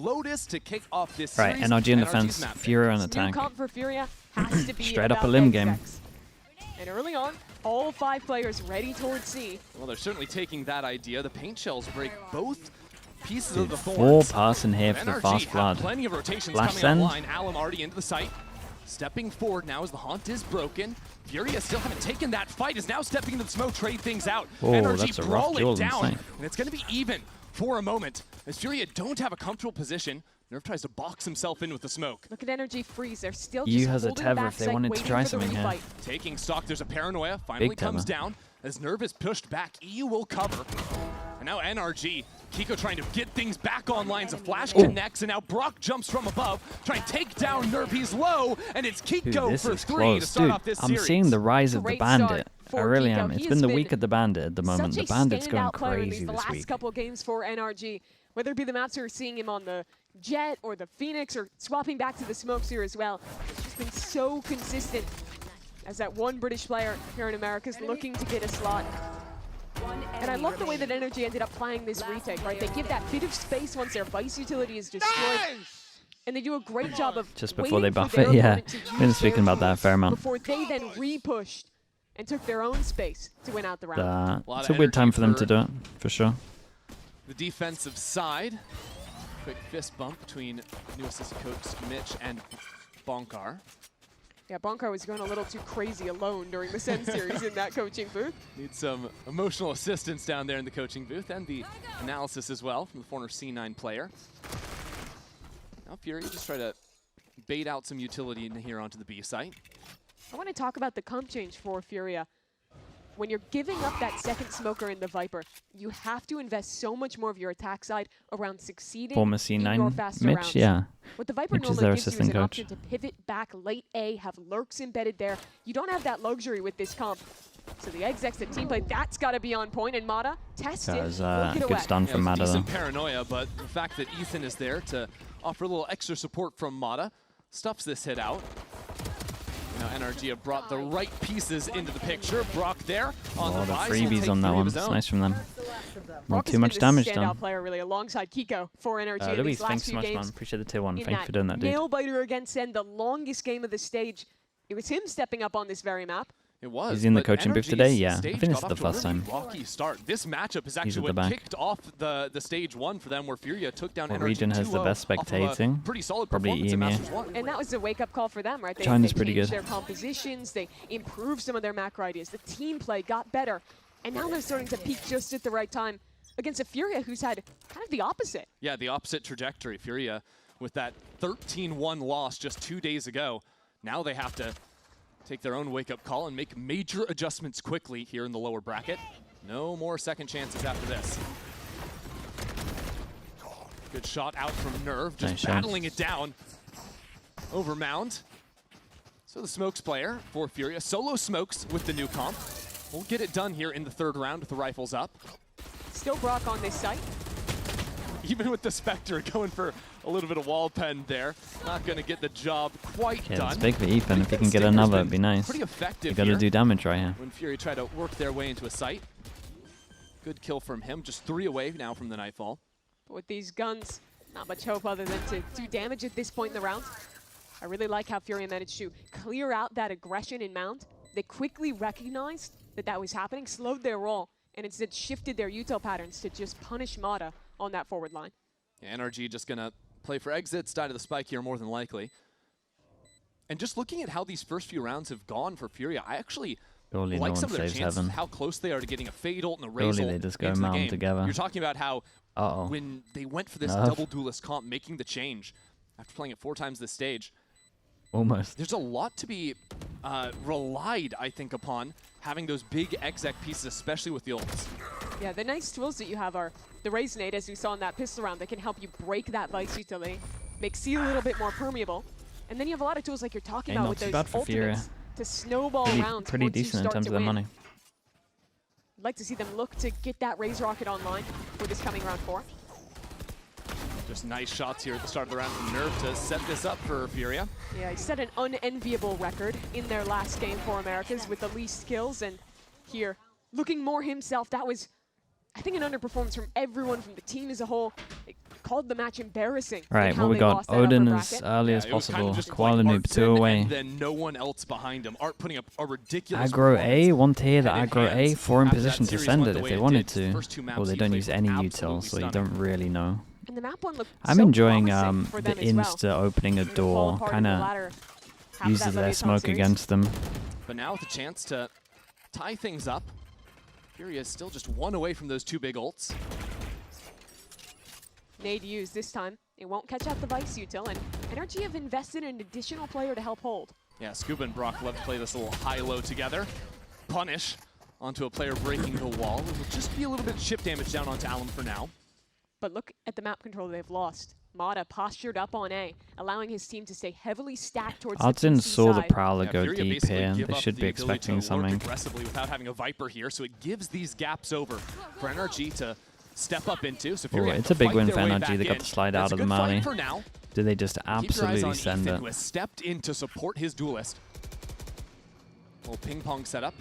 Lotus to kick off this Right, series. NRG in defense, FURIA on attack. New comp for FURIA has to be Straight up a about limb execs. game. And early on, all 5 players ready towards C. Well, they're certainly taking that idea. The paint shells break both pieces Dude, of the 4 thorns. passing here for the NRG fast have blood. plenty of rotations Last coming send. online. Alum already into the site. Stepping forward now as the haunt is broken. FURIA still haven't taken that fight, is now stepping into the smoke, trade things out. Oh, NRG that's a rough brawl duel, it down, insane. and it's going to be even for a moment. As FURIA don't have a comfortable position, Nerf tries to box himself in with the smoke. Look at NRG freeze. They're still EU just has a holding tether back if they site, wanted to waiting try for the something here. refight. Taking stock, there's a paranoia, finally Big comes tether. down. As Nerv is pushed back, EU will cover. And now NRG, Kiko trying to get things back online, so Flash connects, and now Brock jumps from above, trying to take down Nerv. He's low, and it's Dude, Kiko this for is 3 close. to start Dude, off this I'm series. seeing the rise of the Great start Bandit. I for really Kiko. am. He It's has been the been week of the Bandit at the moment. Such The a Bandit's going standout player in crazy the this last week. couple of games for NRG. Whether it be the maps we're seeing him on the Jet or the Phoenix or swapping back to the Smokes here as well. It's just been so consistent as that one British player here in America is looking to get a slot. And I love the way that NRG ended up playing this retake, right? They give that bit of space once their Vice utility is destroyed. And they do a great job of Just before they waiting for buff their it, yeah. opponent to use Been speaking their about that a fair amount. before they then re-pushed and took their own space to win out the round. Lot It's of a weird time energy for them for- to do it, for sure. The defensive side. Quick fist bump between new assistant coach Mitch and Bonkar. Yeah, Bonkar was going a little too crazy alone during the Sen series in that coaching booth. Need some emotional assistance down there in the coaching booth, and the analysis as well from the former C9 player. Now FURIA just try to bait out some utility in here onto the B site. I want to talk about the comp change for FURIA. When you're giving up that second smoker in the Viper, you have to invest so much more of your attack side around succeeding Former in your C9 faster Mitch, rounds. yeah. What the Viper Mitch is normally their gives you is assistant an coach. option to pivot back late A, have lurks embedded there. You don't have that luxury with this comp. So the execs, the team play, that's got to be on point. And Mata, test That it, was look it good away. stun from Yeah, Mata, it's though. decent paranoia, but the fact that Ethan is there to offer a little extra support from Mata stuffs this hit out. Now NRG have brought the right pieces into the picture. Brock there on Oh, the the rise. He'll freebies take on that 3 of one. his It's own. nice from them. Brock Not has too much been damage the standout done. player really alongside Kiko for NRG in Louis, these last thanks so few much, man. games. Appreciate the tier 1. In Thank you that for doing that, dude. nail biter against Sen, the longest game of the stage. It was him stepping up on this very map. It was. He's in the but coaching booth NRG's today? Yeah. I stage think this got is the off to a first really time. rocky start. This matchup is He's actually at the what back. kicked off the stage 1 for them, where FURIA took down What NRG region has the 2-0 best off of a spectating? pretty solid Probably performance in EMEA. Masters 1. And that was a wake-up call for them, right? They China's they pretty changed good. their compositions, they improved some of their macro ideas, the team play got better, and now they're starting to peak just at the right time against a FURIA who's had kind of the opposite. Yeah, the opposite trajectory. FURIA with that 13-1 loss just 2 days ago. Now they have to take their own wake-up call and make major adjustments quickly here in the lower bracket. No more second chances after this. Good shot out from Nerv, just Nice shot. battling it down over Mound. So the Smokes player for FURIA, solo Smokes with the new comp. We'll get it done here in the 3rd round with the rifles up. Still Brock on this site. Even with the Spectre going for a little bit of wall pen there, not going to get the job quite Yeah, done. it's big for Ethan. If he can get Stinger's another, been it'd be nice. Pretty effective You gotta here do damage right here. when FURIA try to work their way into a site. Good kill from him, just 3 away now from the Nightfall. But with these guns, not much hope other than to do damage at this point in the round. I really like how FURIA managed to clear out that aggression in Mount. They quickly recognized that that was happening, slowed their roll, and instead shifted their util patterns to just punish Mata on that forward line. Yeah, NRG just going to play for exits, die to the spike here more than likely. And just looking at how these first few rounds have gone for FURIA, I actually Surely no like one some of their saves chances, heaven. how close they are to getting a Fade ult and a Surely Raze ult they just go into the Mound game. together. You're talking about how Uh-oh. when they went for this Nerf. double duelist comp, making the change after playing it 4 times this stage, Almost. there's a lot to be relied, I think, upon having those big exec pieces, especially with the ults. Yeah, the nice tools that you have are the Raze nade, as we saw in that pistol round, that can help you break that Vice utility, make C a little bit more permeable. And then you have a lot of tools like you're talking Hey, about not with too those bad for FURIA. ultimates to snowball rounds Pretty once you decent in start terms to of their win. money. I'd like to see them look to get that Raze rocket online for this coming round 4. Just nice shots here at the start of the round from Nerv to set this up for FURIA. Yeah, he set an unenviable record in their last game for Americas with the least kills, and here, looking more himself, that was, I think, an underperformance from everyone, from the team as a whole. called the match embarrassing. Right, what we got? Odin as early as it was kind possible. of just Koala like noob, Art 2 away. And then no one else behind him. Art putting up a ridiculous Aggro A, one tier the Head in aggro A, hands. 4 in After that position to series send went it the if way they it wanted did, the to. first two maps Well, they he don't played use were any absolutely util, so you stunning. don't really know. And the map one looked I'm so enjoying promising for the them as well. insta opening a They're gonna fall door, apart in kind the of latter half of uses that their Lotus smoke series. against them. But now with a chance to tie things up, Furia is still just 1 away from those 2 big ults. Nade used this time. It won't catch out the Vice util, and NRG have invested in an additional player to help hold. Yeah, Scuba and Brock love to play this little high-low together. Punish onto a player breaking the wall. It will just be a little bit of chip damage down onto Alum for now. But look at the map control they've lost. Mata postured up on A, allowing his team to stay heavily stacked towards the Artin PC saw the side. Prowler Yeah, go Furia deep basically here. give They up should the be ability expecting to lurk something. aggressively without having a Viper here, so it gives these gaps over for NRG to step up into. So Furia have It's to a big fight win their for way NRG. back They got in. the slide That's out a of the good fight Mali. for now. Do they just Keep your eyes absolutely on send Ethan, it? who has stepped in to support his duelist. Little ping pong setup.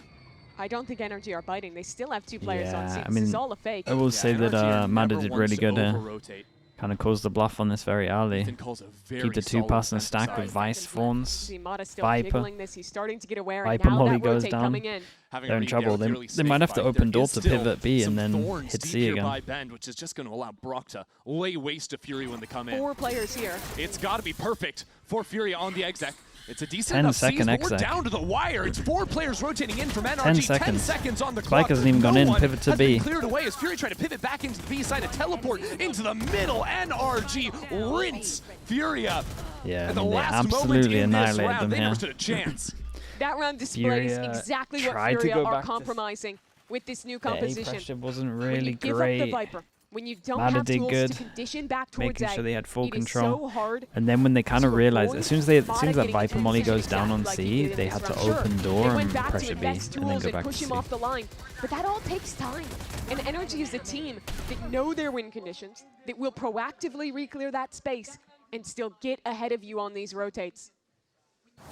I don't think NRG are biting. They still have 2 players on Yeah, scene. I This mean, is all a fake. I will say that NRG are Mada never did ones really to good here. over-rotate. Kind of caused the bluff on this very early. Ethan calls a very Keep the 2 solid pass and defensive stack side. with Vice, Fawns, See Mata still Viper. jiggling this. He's starting to get aware, Viper and now Molly that goes rotate down. coming in. Having They're a in read trouble. there They clearly might have to snake open bite. door There to is still pivot B and some then thorns hit deep C here again. by Bend, which is just going to allow Brock to lay waste to Fury when they come in. 4 players here. It's got to be perfect for Fury on the exec. It's a decent 10 enough second season, but we're exec. down to the wire. It's 4 players rotating in from NRG. 10 10 seconds. seconds on the Spike clock. hasn't even gone in. one Pivot to has been B. cleared away as Fury tried to pivot back into the B side to teleport into the middle. NRG rinse Furia. Yeah, I At the mean, they last moment absolutely in this annihilated round, them they here. never stood a chance. That round displays Furia exactly what tried to Furia go are back to compromising with this new The A composition. pressure wasn't When really you give up great. the Viper, when you don't Mada have did tools good, to condition back towards making A, sure they had full it is control. so hard. And then when they kind of to realized, avoid as soon as that Mata getting Viper into Molly position goes down on exactly like he C, did in they this had to round. Sure, open they door went and back to pressure B, invest and then tools go and back to push C. him off the line. But that all takes time. And NRG is a team that know their win conditions, that will proactively re-clear that space and still get ahead of you on these rotates.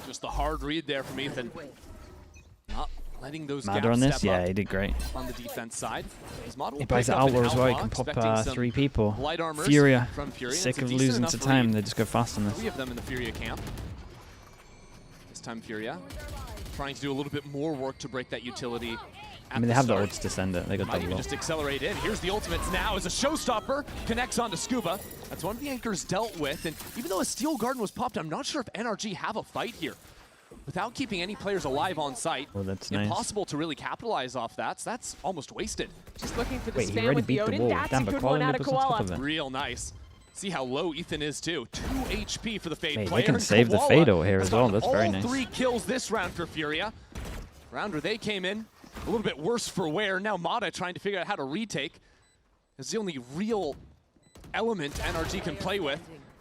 Just the hard read there from Ethan. Not letting those Mada gaps on this? step Yeah, up he did great. on the defense side. His model He will buys pick the up an outlaw as well. He outlaw, can pop expecting some 3 people. light armors Furia, from Furia. sick It's a of decent losing enough to time. read. They just go fast on this. 3 of them in the Furia camp. This time Furia trying to do a little bit more work to break that utility. I mean, they have the ults to send it. They got Might even double. just accelerate in. Here's the ultimates now as a showstopper connects onto Scuba. That's one of the anchors dealt with, and even though a Steel Garden was popped, I'm not sure if NRG have a fight here. Without keeping any players alive on site, Oh, that's nice. impossible to really capitalize off that, so that's almost wasted. Just looking for the Wait, he spam already with the beat the Odin. wall. That's Damn, a but good one Koala out of was on top Koala. of it. Real nice. See how low Ethan is too. 2 HP for the Fade Mate, they player. can and save the Koala Fade over here has as well. gotten That's very nice. all 3 kills this round for Furia. Round where they came in a little bit worse for wear. Now Mata trying to figure out how to retake. It's the only real element NRG can play with.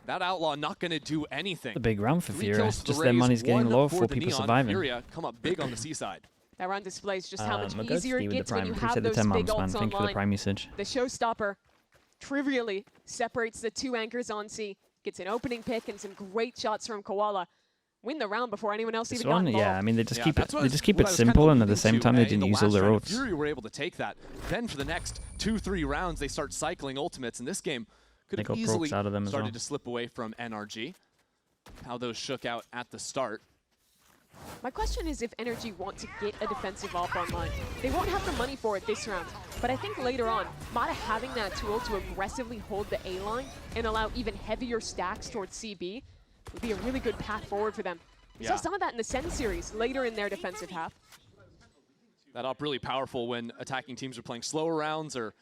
That Outlaw not going to do anything. A big round for 3 Furia. kills for the Just their Rays, money's getting 1 low, for 4 the people Neon. surviving. Furia come up big on the seaside. That round displays just how much I'll go easier Steve it with gets the when prime. you Appreciate have the those 10 big months, man. ults Thank you for the online. prime usage. The showstopper trivially separates the 2 anchors on C, gets an opening pick and some great shots from Koala. Win the round before anyone else This even got one, involved. yeah, I mean, they just Yeah, keep it. that's what They I just keep what it I was kinda simple, and at alluding the same to, time, they in didn't the use all last their round. ults. Fury were able to take that. Then for the next 2-3 rounds, they start cycling ultimates, and this game could They have got easily procs out of them as started well. to slip away from NRG. How those shook out at the start. My question is if NRG want to get a defensive op online. They won't have the money for it this round, but I think later on, Mata having that tool to aggressively hold the A line and allow even heavier stacks towards CB would be a really good path forward for them. We saw some of that in the Sen series later in their defensive half. That up really powerful when attacking teams are playing slower rounds or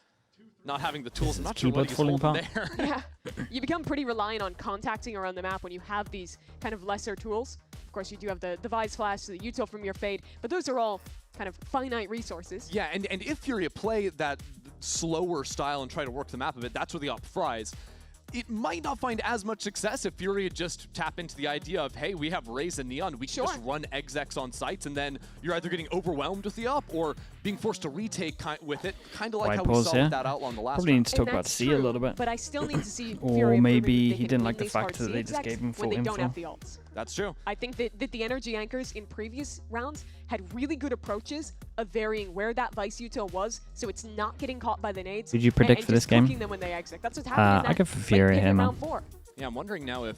not having the tools. I'm not Is sure what keyboard he's falling holding apart? there. Yeah, you become pretty reliant on contacting around the map when you have these kind of lesser tools. Of course, you do have the Vise Flash, the util from your Fade, but those are all kind of finite resources. Yeah, and if Furia play that slower style and try to work the map a bit, that's where the op thrives. It might not find as much success if Furia just tap into the idea of, hey, we have Raze and Neon, we can just run execs on sites, and then you're either getting overwhelmed with the op, or being forced to retake with it, kind of like Wide how we pause saw here. with that outlaw in the last Probably round. need to talk And about that's C a true, little bit. But I still need to see Or Fury maybe proving that he they didn't can like the win these fact hard that they just CXX gave him when full they don't info. have the ults. That's true. I think that the NRG anchors in previous rounds had really good approaches of varying where that Vice util was, so it's not getting caught by the nades. Did you predict and for this just game? cooking them when they exit. That's what's happening. I go for Fury here, man. Round 4. Yeah, I'm wondering now if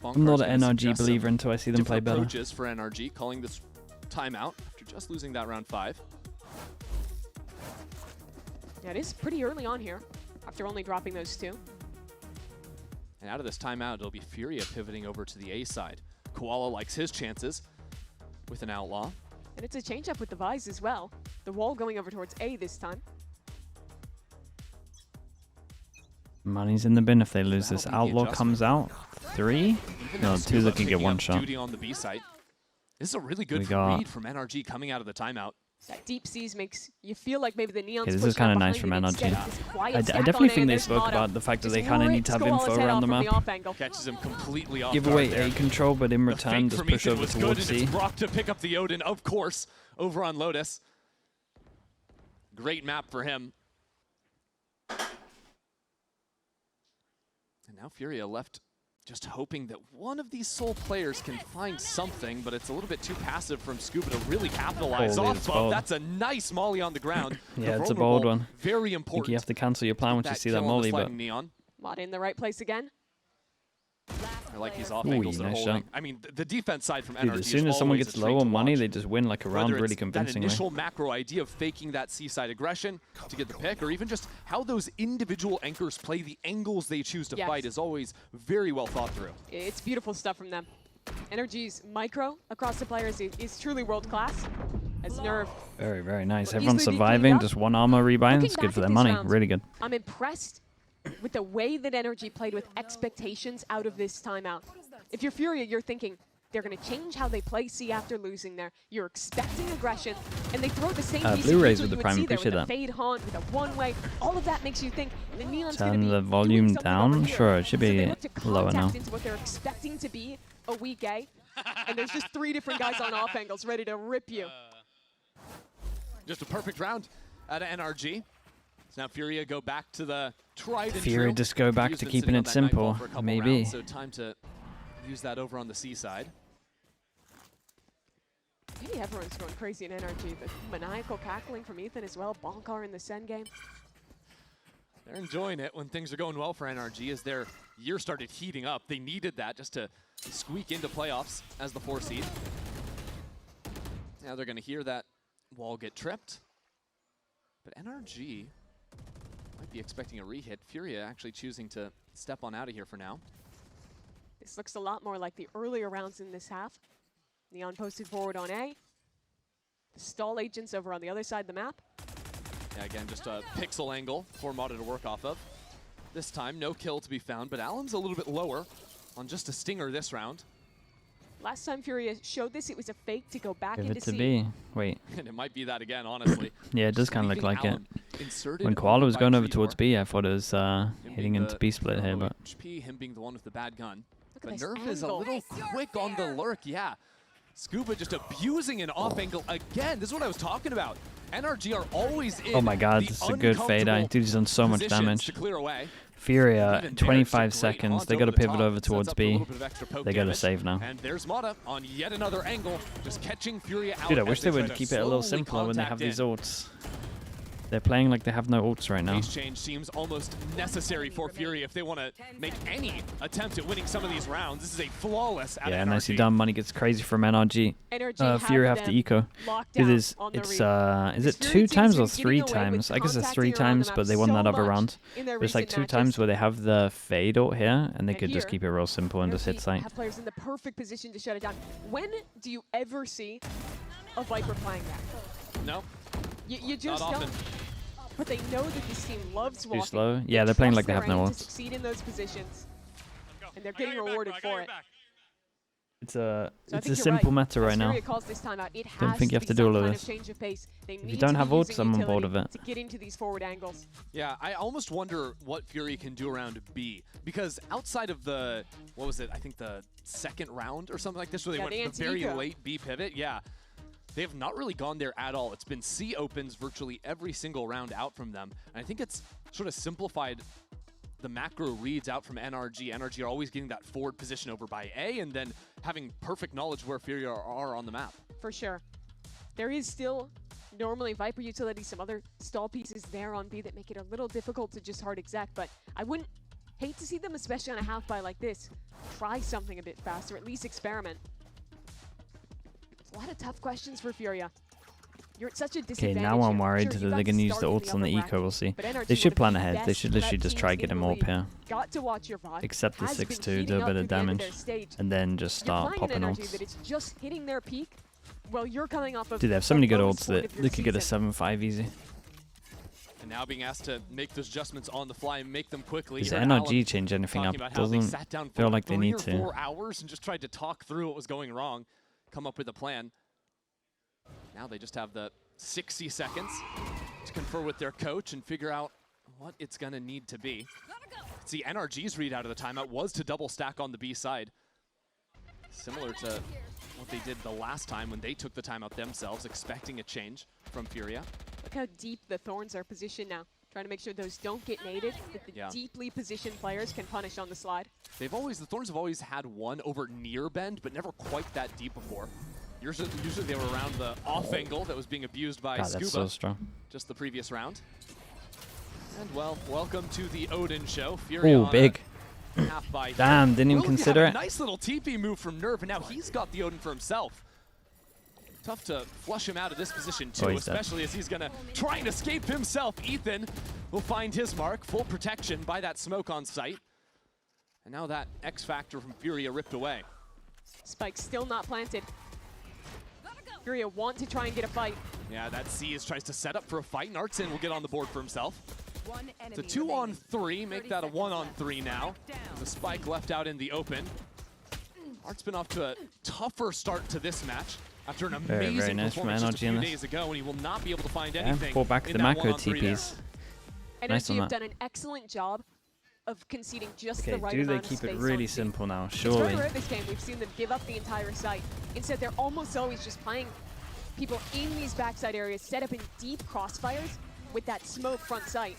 I'm not an NRG suggest some believer until I see them play different better. approaches for NRG, calling this timeout after just losing that round 5. Yeah, it is pretty early on here after only dropping those 2. And out of this timeout, it'll be Furia pivoting over to the A side. Koala likes his chances with an outlaw. And it's a change-up with the Vise as well. The wall going over towards A this time. Money's in the bin if they lose this. That'll be the Outlaw comes out. 3? Even No, though 2 Scuba that can get picking one up shot. duty on the B site. This is a really good We got- read from NRG coming out of the timeout. That deep seas makes you feel like maybe the Neon's Okay, this is pushing up kinda nice behind from it. Instead, NRG. it's this quiet I stack on definitely A, think and they there's spoke Mata. about the fact that Just they kind of need rips to have Koala's info head around off the from map. the off angle. Catches him completely off Give guard away there. A control, but in The return fake just from push Ethan over was good, towards and C. it's Brock to pick up the Odin, of course, over on Lotus. Great map for him. And now Furia left just hoping that one of these Soul players can find something, but it's a little bit too passive from Scuba to really capitalize Holy, off that's of. bold. That's a nice molly on the ground. Yeah, The it's a bold vulnerable, one. Very I important. think you have to cancel your plan once you see that kill on the molly, but sliding Neon. Mata in the right place again. I like these off Ooh, angles they're nice holding. shot. I mean, the defense side from dude, NRG as soon as is someone always gets a treat low to on money, watch. they just win like a round Whether really it's that convincingly. initial macro idea of faking that seaside aggression to get the pick, or even just how those individual anchors play the angles they choose to Yes. fight is always very well thought through. It's beautiful stuff from them. NRG's micro across the players is truly world class. As Nerve, Very, very nice. Easily Everyone's be cleaned surviving. up. Just one armor rebind. Looking It's good back for at their this money. round, Really good. I'm impressed with the way that NRG played with expectations out of this timeout. If you're Furia, you're thinking they're going to change how they play C after losing there. You're expecting aggression, and they throw the same VCT Blu-rays that with you the would prime, see there appreciate with a that. fade haunt, with a one-way. All of that makes you think the Neon's going to Turn be the doing volume something down. over here. Sure, it should So they be look to lower now. contact into what they're expecting to be a weak A, and there's just 3 different guys on off angles ready to rip you. Just a perfect round out of NRG. So now Furia go back to the tried and Furia true. just go back Furia's to been keeping sitting on it that simple, Nightfall for a couple maybe. rounds, so time to use that over on the C side. Maybe everyone's going crazy in NRG, but maniacal cackling from Ethan as well. Bonkar in the Sen game. They're enjoying it when things are going well for NRG as their year started heating up. They needed that just to squeak into playoffs as the 4 seed. Now they're going to hear that wall get tripped. But NRG might be expecting a re-hit. Furia actually choosing to step on out of here for now. This looks a lot more like the earlier rounds in this half. Neon posted forward on A. The stall agents over on the other side of the map. Yeah, again, just a pixel angle for Mata to work off of. This time, no kill to be found, but Alum's a little bit lower on just a stinger this round. Last time Furia showed this, it was a fake to go back Give into it to C. B. Wait. And it might be that again, honestly. Yeah, it does kind of look Leaving like it. Alum inserted When over Koala was by going over Treador. towards B, I thought it was Him hitting being into the B split here, low but HP, him being the one with the bad gun. Look at But this Nerf is a angle. little quick on the lurk, yeah. Scuba just abusing an off angle again. This is what I was talking about. NRG are always in oh my god, the this is a good fade eye. uncomfortable Dude, he's done so much positions damage. to clear away. Furia, Even there, 25 it's a great seconds. haunt They over got to the pivot top. over Sets towards up for a B. little bit of extra poke They got to damage. save now. And there's Mata on yet another angle, just catching Furia out. Dude, I as wish they try would to keep it a little slowly simpler when they have contact these in. ults. They're playing like they have no ults right now. Pace change seems almost necessary for Furia if they want to make any attempt at winning some of these rounds. This is a flawless out Yeah, of nicely NRG. done. Money gets crazy from NRG. NRG Furia have to them eco. locked Dude, down is on the it's read. is This it Furia 2 times or team's been 3 getting away with times? I guess it's 3 contacting around times, the but they map won so that other much round. in their There's like recent 2 times matches. where they have the fade ult here, and they And could just here, keep it real simple and just hit NRG sight. have players in the perfect position to shut it down. When do you ever see a Viper playing that? No, You just not don't. often. But they know that this team loves walking. slow? Yeah, they're playing like they trust have no their aim ults. to succeed in those positions, and they're getting rewarded for it. It's So I a think you're simple right. meta right As now. Furia calls this timeout, it Don't has think you have be to do all some of kind this. change of pace. They you need don't to have be ults, using I'm on board utility with it. to get into these forward angles. Yeah, I almost wonder what Fury can do around B, because outside of the, what was it, I think the second round or something like this, where they Yeah, went the to the very Anti-eco. late B pivot, yeah. they have not really gone there at all. It's been C opens virtually every single round out from them. And I think it's sort of simplified the macro reads out from NRG. NRG are always getting that forward position over by A and then having perfect knowledge where FURIA are on the map. For sure. There is still normally Viper utility, some other stall pieces there on B that make it a little difficult to just hard exec, but I wouldn't hate to see them, especially on a half buy like this, try something a bit faster, at least experiment. It's a lot of tough questions for FURIA. You're at such a disadvantage. Okay, now I'm here. worried Sure, that they're going to use the ults on the eco, we'll see. They should plan ahead. They should literally just try get him up here. Got to watch your VOD. Accept the Has 6-2, been do a bit heating of up through the end damage, their stage. and then just start You're popping playing an NRG ults. that it's just hitting their peak. Well, you're coming off of Dude, they have so many the good lowest ults point that of your they could get a season. 7-5 easy. And now being asked to make those adjustments on the fly and make them quickly. Does Here, NRG Alan change anything up? talking about how they Doesn't sat down for feel like they 3 need or to. 4 hours and just tried to talk through what was going wrong, come up with a plan. Now they just have the 60 seconds to confer with their coach and figure out what it's going to need to be. See, NRG's read out of the timeout was to double stack on the B side. Similar to what they did the last time when they took the timeout themselves, expecting a change from FURIA. Look how deep the Thorns are positioned now. Trying to make sure those don't get naded, that the deeply positioned players can punish on the slide. The Thorns have always had one over near bend, but never quite that deep before. Usually they were around the off angle that was being abused by God, Scuba that's so strong. just the previous round. And well, welcome to the Odin show. FURIA Oh, big. half by Damn, didn't even Will consider have it. a nice little TP move from Nerve, and now he's got the Odin for himself. Tough to flush him out of this position too, He's dead. especially as he's gonna try and escape himself. Ethan will find his mark, full protection by that smoke on site. And now that X Factor from FURIA ripped away. Spike still not planted. FURIA want to try and get a fight. Yeah, that C tries to set up for a fight, and Artsin will get on the board for himself. It's a 2-on-3, make that a 1-on-3 now. The Spike left out in the open. Art's been off to a tougher start to this match after an Very amazing nice from performance just a NRG in few this. days ago, and he will not be able to find Yeah, anything. pull back in the that macro 1-on-3 there. TPs. NRG Nice on have that. done an excellent job of conceding just Okay, the right do they amount of keep space it on really C. simple now? It's Surely. very rare this game we've seen them give up the entire site. Instead, they're almost always just playing people in these backside areas, set up in deep crossfires with that smoke front sight.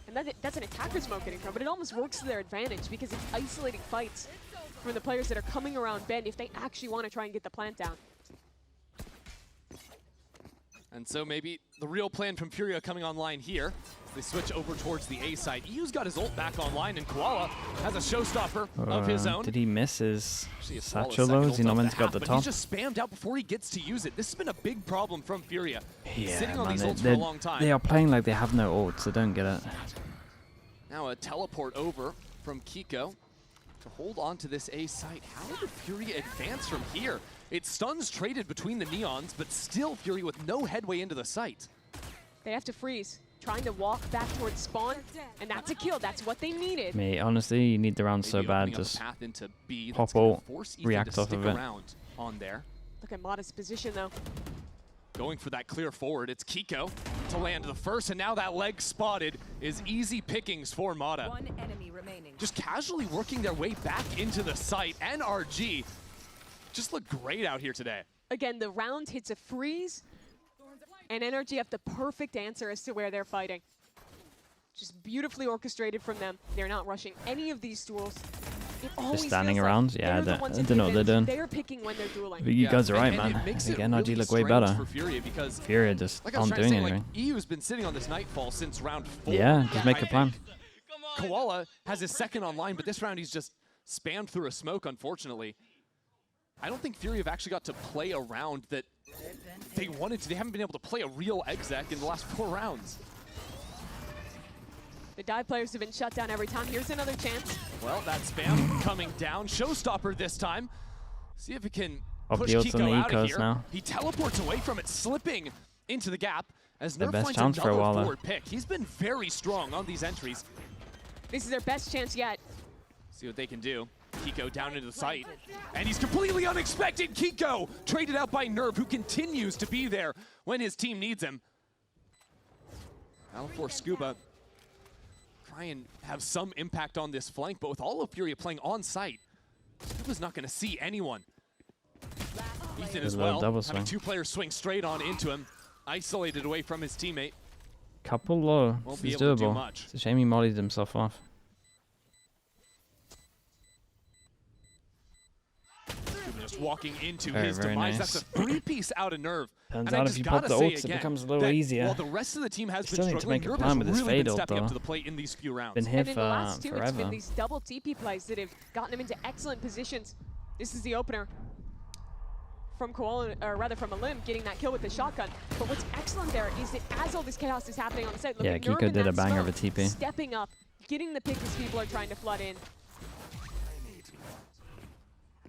And that's an attacker's smoke getting from, but it almost works to their advantage because it's isolating fights from the players that are coming around bend if they actually want to try and get the plant down. And so maybe the real plan from FURIA coming online here. They switch over towards the A side. EU's got his ult back online, and Koala has a showstopper of his own. Did he miss his Actually, a flawless satchel second though? ult Is he not off meant to go half, at the but top? He's just spammed out before he gets to use it. This has been a big problem from FURIA. Yeah, Sitting on man, these ults for they a long time. are playing like they have no ults. I don't get it. Now a teleport over from Kiko to hold on to this A site. How did FURIA advance from here? It stuns traded between the Neons, but still FURIA with no headway into the site. They have to freeze, trying to walk back towards spawn, and that's a kill. That's what they needed. Mate, honestly, you need the round so Maybe bad. opening up a Just path into B pop that's gonna ult, force Ethan react to off stick of it. around on there. Look at Mada's position, though. Going for that clear forward, it's Kiko to land the first, and now that leg spotted is easy pickings for Mada. One enemy remaining. Just casually working their way back into the site. NRG just look great out here today. Again, the round hits a freeze, and NRG have the perfect answer as to where they're fighting. Just beautifully orchestrated from them. They're not rushing any of these duels. It always standing feels like around? Yeah, they're the I ones don't in know what they're advantage. doing. They're picking when they're dueling. But you guys are right, and man. It I makes think it NRG really look way strange better. for FURIA because, FURIA just like I was aren't trying to doing say, anything. like, EU's been sitting on this Nightfall since round 4. Yeah, just make a plan. Koala has his second online, but this round he's just spammed through a smoke, unfortunately. I don't think FURIA have actually got to play a round that they wanted to. They haven't been able to play a real exec in the last 4 rounds. The dive players have been shut down every time. Here's another chance. Well, that spam coming down. Showstopper this time. See if it can Up push the ults on Kiko the out of ecos here. now. He teleports away from it, slipping into the gap as Their Nerf best finds chance for a another while, though. forward pick. He's been very strong on these entries. This is their best chance yet. See what they can do. Kiko down into the site. And he's completely unexpected. Kiko traded out by Nerve, who continues to be there when his team needs him. Now for Scuba. Try and have some impact on this flank, but with all of FURIA playing on site, Scuba's not going to see anyone. Ethan as well, having 2 players swing straight on into him, isolated away from his teammate. Couple low. Won't This be is able to do doable. much. It's a shame he mollied himself off. Just walking into Very, his very demise. nice. That's a 3-piece out of Nerve. Turns and out I if just you gotta pop the say ults, it again becomes a little that easier. While the rest of the team has Still been need to struggling, make a Nerve plan has with this really fade been ult, stepping up though. to the plate in these few rounds. Been here And in the last for two, it's been forever. these double TP plays that have gotten him into excellent positions. This is the opener from Koala, or rather from Alim, getting that kill with the shotgun. But what's excellent there is that as all this chaos is happening on the side, look Yeah, at Nerve Kiko in did that a banger smoke, of a TP. stepping up, getting the pick as people are trying to flood in.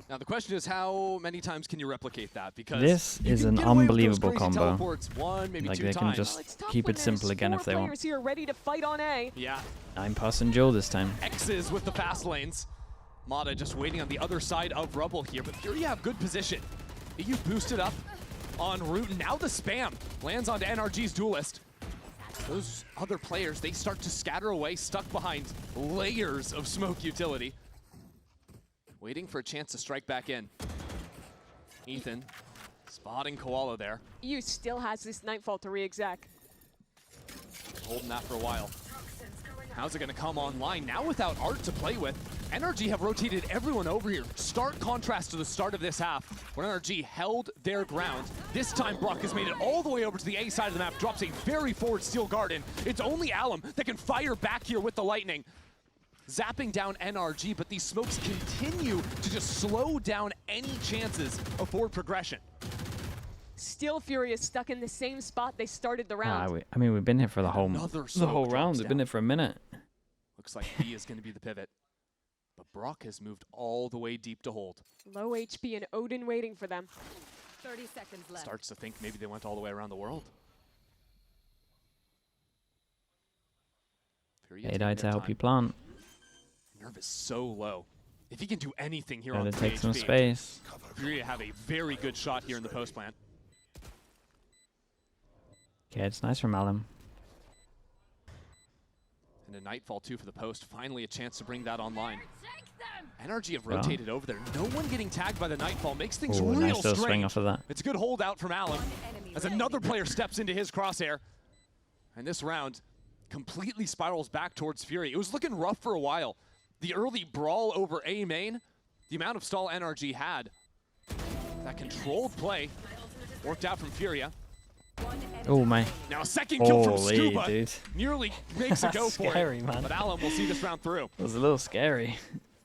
Now the question is, how many times can you replicate that? Because This you is can an get away with those unbelievable crazy combo. teleports 1, maybe Like, 2 they can times. just Well, it's tough keep when it simple there's again 4 if they want. players here ready to fight on A. Yeah, 9-person duel this time. X's with the fast lanes. Mata just waiting on the other side of Rubble here, but Furia have good position. EU boosted up on route, and now the spam lands onto NRG's duelist. Those other players, they start to scatter away, stuck behind layers of smoke utility. Waiting for a chance to strike back in. Ethan spotting Koala there. EU still has this Nightfall to re-exec. Holding that for a while. How's it going to come online? Now without Art to play with, NRG have rotated everyone over here. Stark contrast to the start of this half, when NRG held their ground. This time Brock has made it all the way over to the A side of the map, drops a very forward steel garden. It's only Alum that can fire back here with the lightning. Zapping down NRG, but these smokes continue to just slow down any chances of forward progression. Still Furious stuck in the same spot they started the round. I mean, we've been here for the whole smoke round. drops We've been here for a minute. Looks like B is going to be the pivot. But Brock has moved all the way deep to hold. Low HP and Odin waiting for them. 30 seconds left. Starts to think maybe they went all the way around the world. Fade to help you plant. Nerve is so low. If he can do anything here Gotta on take some HP, space. Furia have a very good shot here in the post plant. Okay, it's nice from Alum. And a Nightfall too for the post. Finally a chance to bring that online. NRG have rotated over there. No one getting tagged by the Nightfall makes things Ooh, real nice little strange. swing off of that. It's a good holdout from Alum as another player steps into his crosshair. And this round completely spirals back towards Fury. It was looking rough for a while. The early brawl over A main, the amount of stall NRG had. That controlled play worked out from Furia. Oh my. Now a second kill from Holy, Scuba. dude. Nearly makes a go for Scary, it. man. But Alum will see this round through. It was a little scary.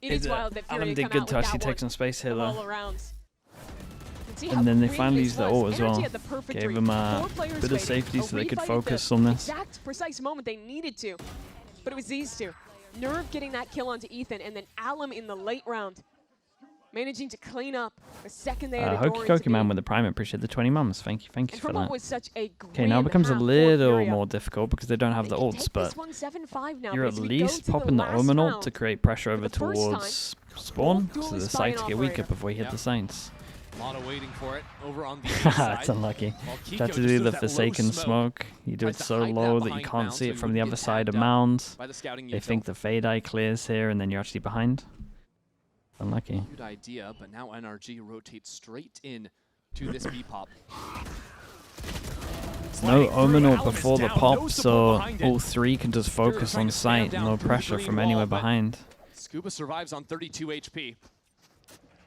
It is wild that Furia Alum did come good out to with actually that take one some space here of all though. arounds. And then they finally used the ult as well. Had the perfect Gave read. them a 4 players bit of waiting. safety A so they could refight at focus the on this. exact precise moment they needed to. But it was these two. Nerve getting that kill onto Ethan, and then Alum in the late round, managing to clean up the second they had a door Hokey into Cokey Man B. with the prime. Appreciate the 20 mums. Thank you And for for what that. was such a Okay, now it grim becomes a half for little Furia. more difficult because they don't have the They can ults, take but this one 7-5 now, you're but at as we go least to popping the last Omen ult round, to create pressure for over the first towards spawn, both so the duelists sites buy get an weaker operator. before you hit the Saints. Mata waiting for it over on the A Haha, side. it's unlucky. While Kiko Tried to just do does the that low Forsaken smoke. smoke. You do it Tries to so hide that low that you behind can't Mound see so it he from the wouldn't other get side of tagged up Mound. by the scouting They util. think the Fade Eye clears here and then you're actually behind. Unlucky. Good idea, but now NRG rotates straight in to this B pop. No Omen ult Alum is before the down, pop, no so support behind it. all three can just Furia focus trying on to spam sight. down No through the pressure green from wall, anywhere but behind. Scuba survives on 32 HP.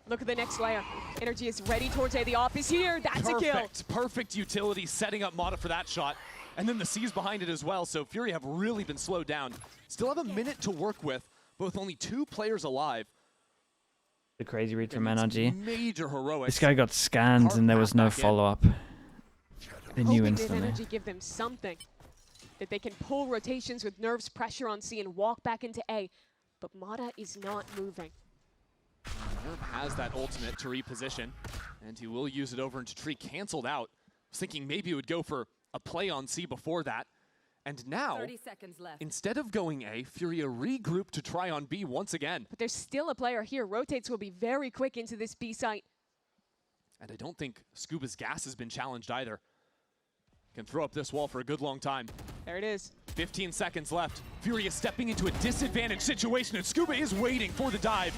Look at the next layer. Energy is ready towards A. The off is here. That's a kill. Perfect utility, setting up Mata for that shot. And then the C's behind it as well, so Fury have really been slowed down. Still have a minute to work with, but with only 2 players alive. The crazy read from It's NRG. major heroics. This guy got scanned and there was no Back in. follow-up. They knew Hoping that instantly. Energy give them something. That they can pull rotations with Nerve's pressure on C and walk back into A. But Mata is not moving. Nerve has that ultimate to reposition, and he will use it over into Tree, canceled out. I was thinking maybe it would go for a play on C before that. And now, 30 seconds left. instead of going A, Furia regroup to try on B once again. But there's still a player here. Rotates will be very quick into this B site. And I don't think Scuba's gas has been challenged either. Can throw up this wall for a good long time. There it is. 15 seconds left. FURIA stepping into a disadvantaged situation, and Scuba is waiting for the dive.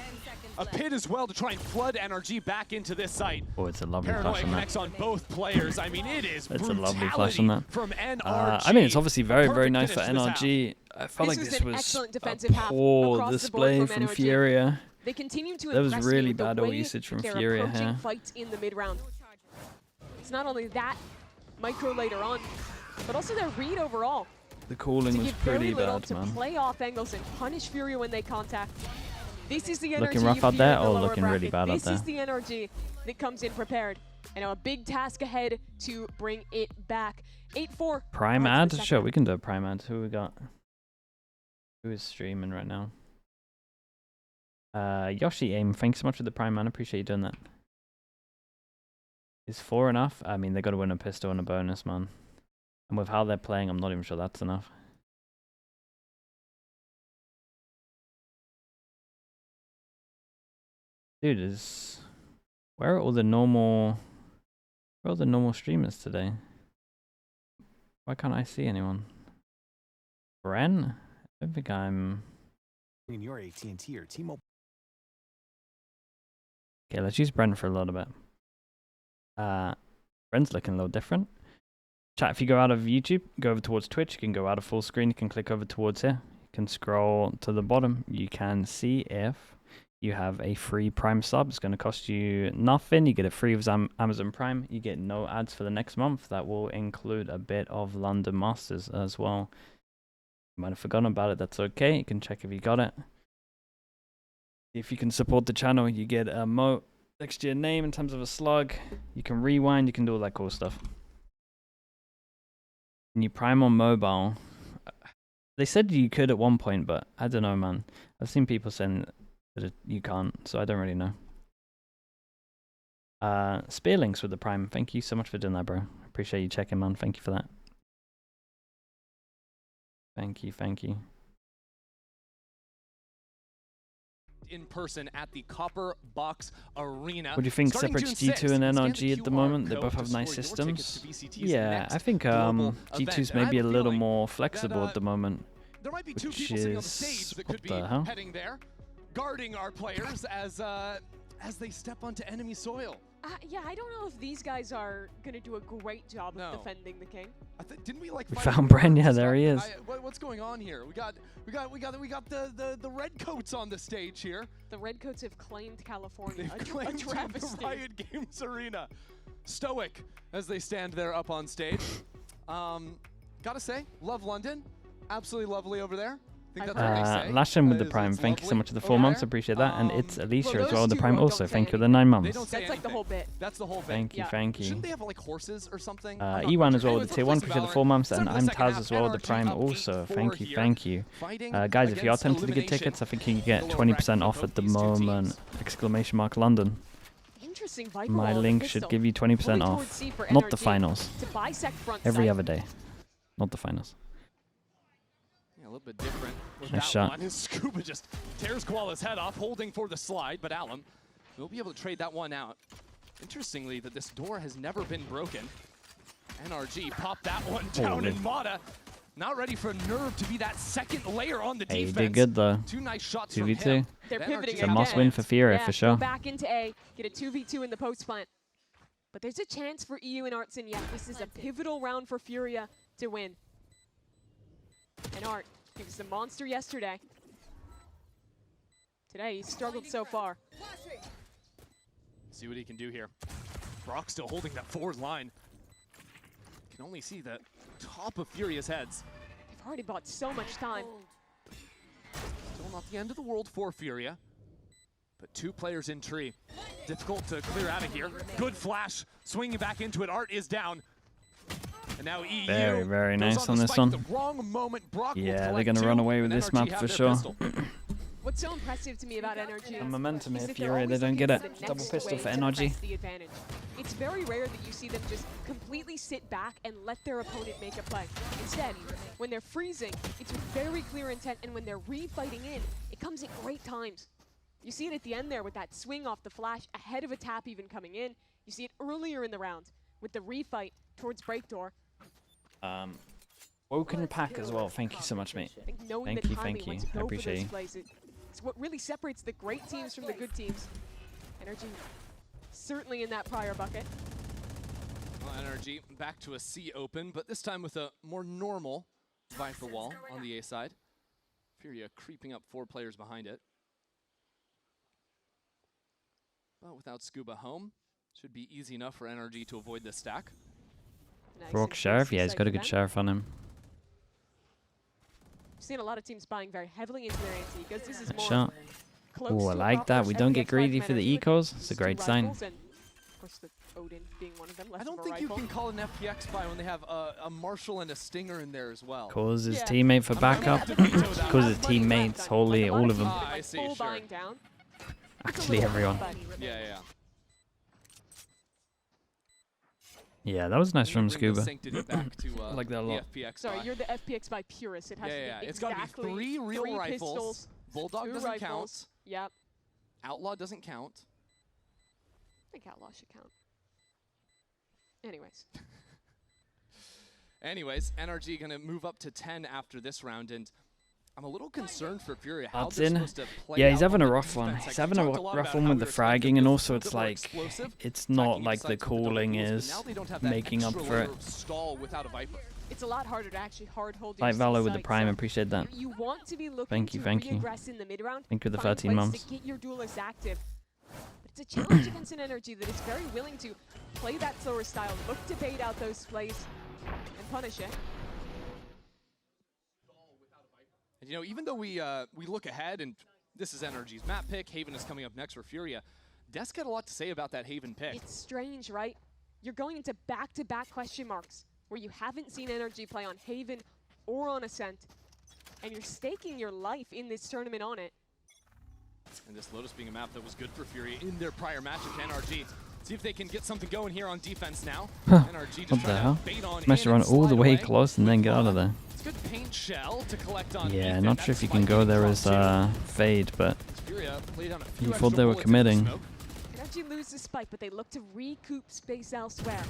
A pit as well to try and flood NRG back into this site. Oh, it's a lovely Paranoia flash on that. connects on both players. I mean, it is It's a lovely flash on that. from NRG. I mean, it's obviously very, very Perfect nice for finish to this NRG. I felt like was this an was excellent a defensive half poor across the display board from NRG. Furia. They continue to That was impress really you with the bad way usage from they're Furia approaching here. fights in the mid-round. It's not only that micro later on, but also their read overall. The calling To was give very pretty little bad, to man. play off angles and punish Furia when they contact. This is the NRG Looking rough you out fear there in the or lower looking really bracket. bad out This there? is the NRG that comes in prepared. And now a big task ahead to bring it back. 8-4. Prime Heads to ad? the second Sure, round. we can do a prime ad. Who we got? Who is streaming right now? Yoshi Aim, thanks so much for the prime, man. Appreciate you doing that. Is 4 enough? I mean, they got to win a pistol and a bonus, man. And with how they're playing, I'm not even sure that's enough. Dude, where are all the normal streamers today? Why can't I see anyone? Bren? I don't think I'm... In your AT&T or T-Mobile. Okay, let's use Bren for a little bit. Bren's looking a little different. Chat, if you go out of YouTube, go over towards Twitch, you can go out of full screen, you can click over towards here. You can scroll to the bottom. You can see if you have a free Prime sub. It's going to cost you nothing. You get it free with Amazon Prime. You get no ads for the next month. That will include a bit of London Masters as well. You might have forgotten about it. That's okay. You can check if you got it. If you can support the channel, you get a emote next to your name in terms of a slug. You can rewind. You can do all that cool stuff. Can you Prime on mobile? They said you could at one point, but I don't know, man. I've seen people saying that you can't, so I don't really know. Spearlinks with the Prime. Thank you so much for doing that, bro. Appreciate you checking, man. Thank you for that. Thank you, thank you. In person at the Copper Box Arena. What do you think, Starting separates June G2 and 6th, scan NRG at the QR moment? They code both to have nice score your tickets systems. to VCT's Yeah, next I think global G2's event. And I maybe a have little feeling more flexible that, at the moment. there might be two which people sitting on the is- stage that what could be the hell? heading there, guarding our players as they step onto enemy soil. Yeah, I don't know if these guys are going to do a great job No. of defending the king. Didn't we like We fight found over Bren, yeah, and there he stuff? is. What's going on here? We got the red coats on the stage here. The Redcoats have claimed California. They've A claimed the travesty. Riot Games Arena. Stoic as they stand there up on stage. Gotta say, love London. Absolutely lovely over there. I think that's fair to say. Lashin with the It's Prime. Thank you so lovely much for the over 4 months. there. Appreciate that. And it's Alicia as those well with the two Prime don't also. say Thank you for the anything. 9 They months. don't say That's like the anything. whole bit. That's the whole thing. Thank you, Yeah. thank you. Shouldn't they have like horses or something? I'm not Ewan quite as sure. well Anyways, with let's tier play 1. some Appreciate the Valorant. 4 months. Start And the I'm second Taz half, as well with the NRG Prime up also. 8-4 Thank you, here. thank you. Fighting Guys, if you are against tempted to get elimination. tickets, I think you can get The lower 20% bracket off for at the both these two moment. teams. Exclamation mark London. Interesting Viper My wall of link pistol. should give you 20% Fully towards off. C for Not the NRG finals. To bisect front Every side. other day. Not the finals. Yeah, a little bit different with Nice that shot. one. And Scuba just tears Koala's head off, holding for the slide, but Alum will be able to trade that one out. Interestingly, that this door has never been broken. NRG popped that one down, Holy. and Mata not ready for Nerve to be that second layer on the Hey, he defense. did good though. Two nice shots from 2v2. him. They're The pivoting NRG It's a must again. win for Furia Yeah, for Go sure. back into A, get a 2v2 in the post plant. But there's a chance for EU and Artson yet. This is a pivotal round for Furia to win. And Art, he was the monster yesterday. Today, he's struggled so far. See what he can do here. Brock still holding that forward line. Can only see the top of Furia's heads. They've already bought so much time. Still not the end of the world for Furia. But 2 players in tree. Difficult to clear out of here. Good flash. Swinging back into it. Art is down. And now EU Very, very goes nice to on this spike one. The wrong moment. Brock will Yeah, they're collect going to 2, run away with and this NRG map have for their sure. pistol. What's so impressive to me about NRG The momentum is here, that they're Furia, they always don't looking get for it. the Double next pistol way for to NRG. press the advantage. It's very rare that you see them just completely sit back and let their opponent make a play. Instead, when they're freezing, it's with very clear intent, and when they're refighting in, it comes at great times. You see it at the end there with that swing off the flash ahead of a tap even coming in. You see it earlier in the round with the refight towards Breakdoor. Woken Pack as well. Thank you so much, mate. I think knowing Thank the you, timing thank when you. to I go for appreciate those you. plays, it's what really separates the great teams from the good teams. NRG certainly in that prior bucket. Well, NRG back to a C open, but this time with a more normal Viper wall on the A side. Furia creeping up 4 players behind it. But without Scuba home, should be easy enough for NRG to avoid this stack. Nice Brock and Sheriff, tasty yeah, he's side got a for good them. sheriff on him. I've seen a lot of teams buying very heavily into their anti because this is more Shot. close Oh, I to a like proper that. We don't get FPX greedy fight for the from NRG ecos. with It's a 2 great sign. rifles and of course the Odin being one of them. Less I don't of a think you rifle. can call an FPX buy when they have a Marshall and a Stinger in there as well. Calls his Yeah. teammate for I'm not gonna backup. have to veto that. Calls his Have money teammates. left on you. Holy, Like, a lot all of of them. teams have, Ah, like, I see, full sure. buying down. Actually, everyone. Yeah. Yeah, that was nice from Bring the Scuba. sanctity back to I like that a the lot. FPX Sorry, buy. you're the FPX by purist. It has Yeah. to be It's got to be exactly 3 real 3 rifles. pistols, Bulldog 2 doesn't rifles. count. Yep. Outlaw doesn't count. I think Outlaw should count. Anyways. Anyways, NRG going to move up to 10 after this round, and I'm a little concerned for Furia how That's they're in. supposed to play Yeah, he's out having on a the rough one. defense. He's Like, having we a talked lot rough about one how with we the were expecting fragging, and them also to it's be more like explosive, it's not attacking like sites the with double cooling pools, but is now they don't have that making up extra for layer it. of stall without a Viper. It's a lot harder to actually hard hold your Like Valor with the sights, Prime, so appreciate that. you want to be looking Thank you, to thank you. re-aggress in the mid round. Thank you for the find 13 plays months. to get your duelists active. But it's a challenge against an NRG that is very willing to play that slower style, look to bait out those plays and punish it. And you know, even though we look ahead, and this is NRG's map pick, Haven is coming up next for Furia, Desk had a lot to say about that Haven pick. It's strange, right? You're going into back-to-back question marks where you haven't seen NRG play on Haven or on Ascent, and you're staking your life in this tournament on it. And this Lotus being a map that was good for Furia in their prior matchup to NRG. See if they can get something going here on defense now. NRG just What the trying hell? to bait on Smash in around and all the slide way away close and then with get out of Vaughn. there. It's good paint shell to collect on Yeah, Ethan. not That sure if you spike can go being there drop as too. fade, but Furia laid down a few you extra thought they were bullets in the committing. smoke. NRG lose the spike, but they look to recoup space elsewhere.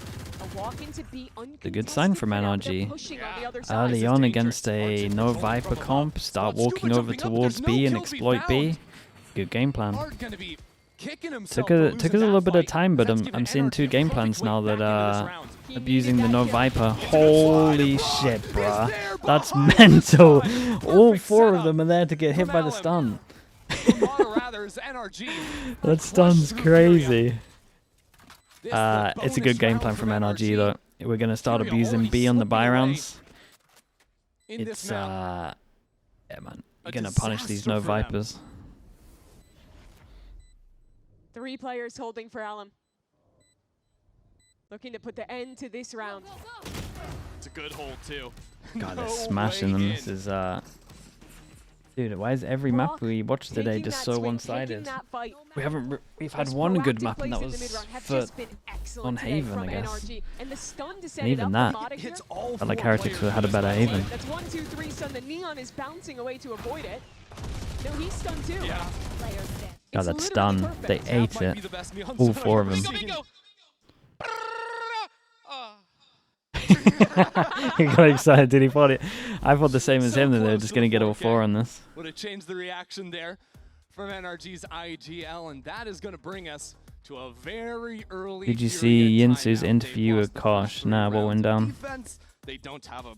A walk into B a good sign from uncontested, NRG. but they're pushing on the other Yeah. side. Early This is on dangerous. against a Archie no controlling Viper from above. comp, start Scuba walking over jumping up, towards there's no B and kill to be exploit B. found. Good game plan. Art gonna be kicking himself Took for us a losing little that bit of fight. time, but That's I'm given seeing NRG 2 a game perfect plans way now back that into this round. He abusing needed the no that kill. Viper. It's a good slide. Holy Abroad shit, is bruh. there That's behind the mental. side. All Perfect 4 of setup them are there to get hit from by the Allen. stun. Ramada rather is NRG. That stun's through crazy. This the It's a bonus good game round plan from NRG NRG. though. We're gonna start Furia abusing already B on the buy slipping away rounds. in this It's map. yeah man, A you're gonna punish these disaster no for them. Vipers. 3 players holding for Alum. Looking to put the end to this round. It's a good hold too. God, No they're smashing them. way This in. is dude, why is every map Brock we watch today taking just that so swing, one-sided? taking that fight. We've had Those one good proactive map and that plays in the was mid-round have for just been excellent on today Haven, from I guess. NRG. And the stun to set And it even up that. for Modic It here. hits all Felt like 4 Heretics players had a in better this Haven. fight. That's 1, 2, 3 stun. The Neon is bouncing away to avoid it. No, he's stunned too. Yeah. Player dead. God, It's that literally stun. perfect. They That ate might it. be the best neon All stun 4 of I've them. ever seen. He got excited, did he? I thought the same as So him, that they were close just to gonna the get all 4K. 4 on this. Would have changed the reaction there from NRG's IGL, and that is going to bring us to a very early. Did you Furia see Yinsu's timeout. interview They've with lost the Kosh? first 3 Nah, what rounds went of down? defense. They don't have a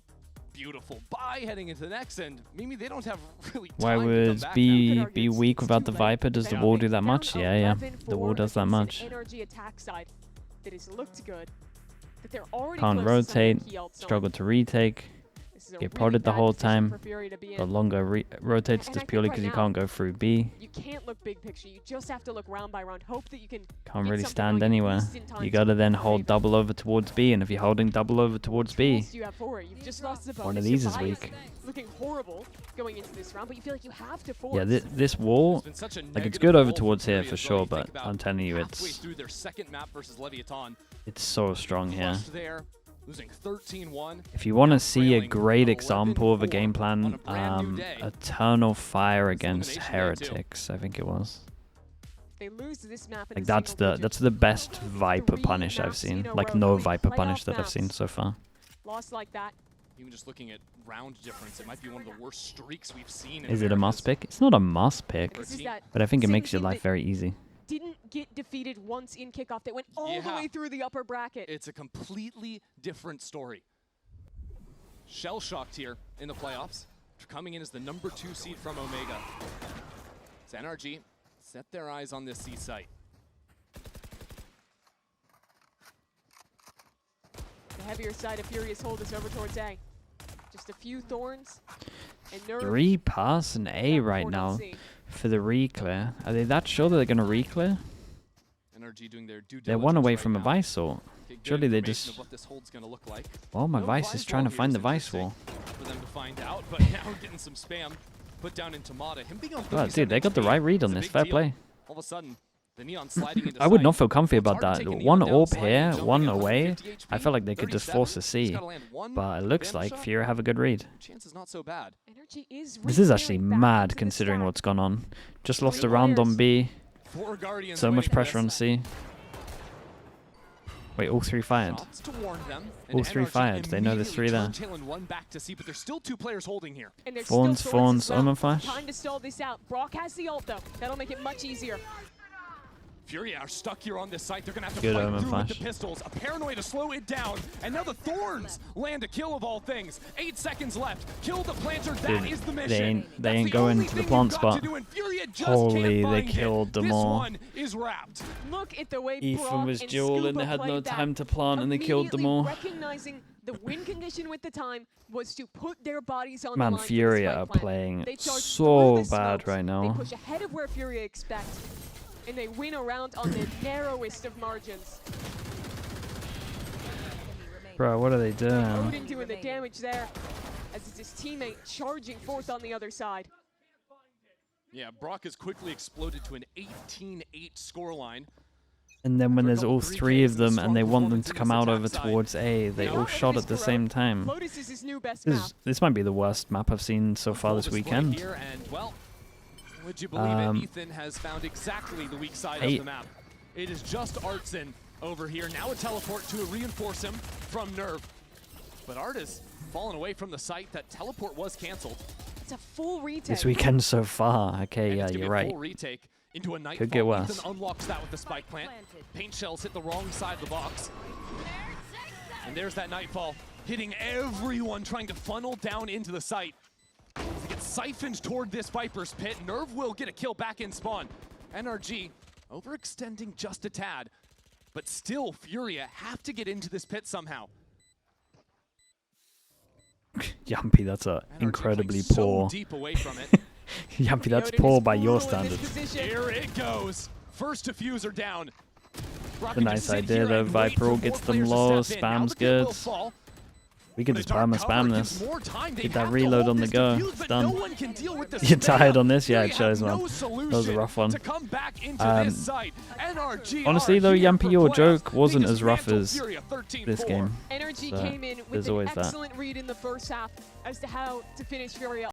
beautiful buy heading into the next, and Mimi, they don't have really Why time to come would back now. B Could be argue weak it's without too the late. Viper? Does the They wall are do that down much? Yeah. 11-4 The wall does that against much. an NRG attack side that has looked good. That they're already Can't close to some of their rotate, key ults on. struggle to retake. This is a Get really prodded the bad whole position time. for Fury to be The in. longer rotates And I just think purely right because you now- can't go through B. You can't look big picture. You just have to look round by round. Hope that you can Can't get really something stand going at anywhere. least in time You to gotta then avoid hold double over towards B, and if you're holding double over towards B, tools do you have for it. You've just lost the bonus. one of Your these is buy weak. looking horrible going into this round, but you feel like you have to force. Yeah, this wall, It's been such a like it's negative good over role towards here Furia for as well. sure, You think but about I'm telling you, halfway it's through their second map versus Leviathan. so strong here. Clutched there, losing 13-1. If you want to Now see a trailing great example of a 11-4 game on plan, a brand new day. Eternal Fire It's against elimination day, too. Heretics, I think it was. They lose this map in Like the that's single the digits. best Viper 3 punish I've maps in seen. a Like row no going Viper playoff punish that I've seen maps. so far. lost like that. Even just looking at round difference, it might be one of the worst streaks we've seen. Is it a must pick? It's not a must pick, This is that but I think it same makes your team life that very easy. didn't get defeated once in kickoff. They went all the Yeah. way through the upper bracket. It's a completely different story. Shell-shocked here in the playoffs, coming in as the #2 seed from Omega. It's NRG set their eyes on this C site. The heavier side of Furious hold us over towards A. Just a few thorns and Nerve. 3 pass and A right now for the re-clear. Are they that sure that they're going to re-clear? NRG doing their due They're one away diligence from right a now. Vice Wall. Get good Surely they information just... of what this hold's gonna look like. Well, my No Vice is trying to wall find here the is Vice Wall. interesting for them to find out, but now getting some spam put down into Mata. Him being on Oh, 37 dude, they got the HP right read on is a this. big Fair deal. play. All of a sudden, the Neon sliding into I would sight. not feel comfy It's about hard to that. take a One Neon down, AWP sliding, here, jumping one at away. 150 I HP, felt like they could just force a 37. Just C. gotta land one But it looks bam like shot. Furia have a good read. Chance is not so bad. Energy is This is actually re-clearing back mad into the considering stack. what's gone on. Just lost Three a round on players. B. 4 Guardians So much waiting for pressure on this. C. Wait, all 3 fired. Shots to warn them, and All 3 NRG fired. They know there's 3 there. immediately turned one back to see, but there's still 2 players holding here. And there's Fawns, still thorns as well. Omen Flash. Time to stall this out. Brock has the ult though. That'll make it much easier. Furia are stuck here on this site. They're gonna have to Good fight Omen through Flash. with the pistols. A paranoid to slow it down, and now the Thorns land a kill of all things. 8 seconds left. Kill the planter. That Dude, is the mission. they ain't That's the going only to the thing plant you've got spot. to do, and Furia just Holy, can't they find killed it. them This all. one is wrapped. Look at the way Ethan Brock was and dual and they Scuba had no played that. time to plant and they killed them all. Recognizing the win condition with the time was to put their bodies on Man, the line for the Furia spike are plant. playing They charge so through the bad smokes. right now. They push ahead of where Furia expects, and they win around on the narrowest of margins. Bro, what are they doing? Odin doing the damage there, as it's his teammate charging forth on the other side. Yeah, Brock has quickly exploded to an 18-8 scoreline. And then when For a there's couple all 3 3 of Ks and them and they want them performance to in come this out attack over side. towards A, they all shot at the same time. Lotus is his new best map. This might be the worst map I've seen so far Full this display weekend. Here, and well, would you believe it? Ethan has found exactly the weak side of the map. It is just Artson over here. Now a teleport to reinforce him from Nerve. But Art has fallen away from the site. That teleport was canceled. It's a full retake. This weekend so far. Okay, And yeah, it's gonna you're be a right. full retake into a Nightfall. Could get worse. Ethan unlocks that with the spike plant. Paint shells hit the wrong side of the box. And there's that Nightfall, hitting everyone trying to funnel down into the site. As it gets siphoned toward this Viper's pit, Nerve will get a kill back in spawn. NRG overextending just a tad, but still Furia have to get into this pit somehow. Yampy, that's a NRG incredibly playing poor. so deep away from it. Yampy, that's Odin poor is by your brutal in this standards. position. Here it goes. First diffuser down. Brock The can nice just sit idea here though, and wait Viper for all more gets them players to low, step in. Now spam's the kid will good. fall. We can The just dark perma cover spam gives this. more time. They Get that have to reload hold on the this go. defuse, It's but done. no one can deal with the You're tired spam. on this? Yeah, They it shows, have man. no That was a solution rough one. to come back into this site. NRG Honestly are though, here Yampy, for your playoffs. joke They wasn't as rough dismantled as Furia 13-4. this game. Energy So, came in there's with an always that. excellent read in the first half as to how to finish Furia